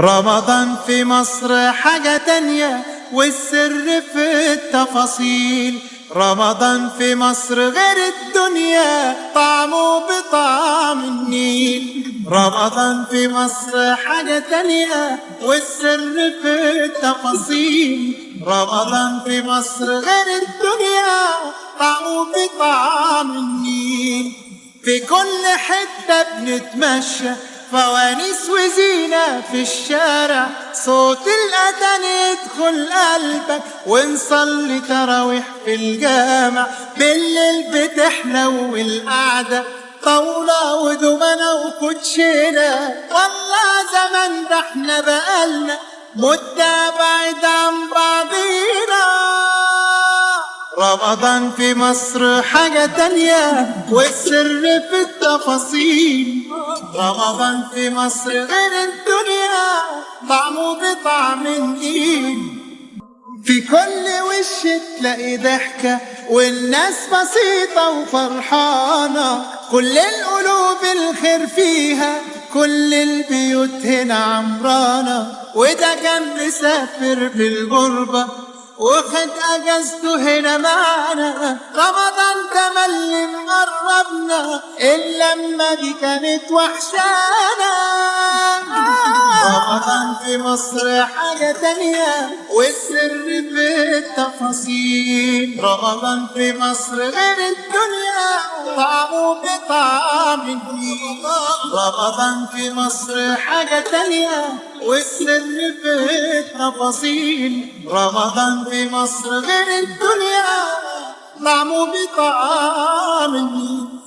رمضان في مصر حاجة تانية والسر في التفاصيل. رمضان في مصر غير الدنيا، طعمه بطعم النيل. رمضان في مصر حاجة تانية والسر في التفاصيل. رمضان في مصر غير الدنيا، طعمه بطعم النيل. في كل حتة بنتمشى فوانيس وزينة في الشارع، صوت الأذان يدخل قلبك ونصلي تراويح في الجامع. بالليل بتحلو القعدة، طاولة ودومنة وكوتشينة. والله زمان ده احنا بقالنا مدة بعيد عن بعضينا. رمضان في مصر حاجة تانية والسر في التفاصيل. رمضان في مصر غير الدنيا، طعمه بطعم النيل. في كل وش تلاقي ضحكة والناس بسيطة وفرحانة، كل القلوب الخير فيها، كل البيوت هنا عمرانة. وده كان مسافر في الغربة وخد اجازته هنا معانا. رمضان تملي مقربنا، اللمة دي كانت وحشانا. رمضان في مصر حاجة تانية والسر في التفاصيل. رمضان في مصر غير الدنيا، طعمه بطعم النيل. رمضان في مصر حاجة تانية والسر في التفاصيل. رمضان في مصر غير الدنيا، طعمه بطعم النيل.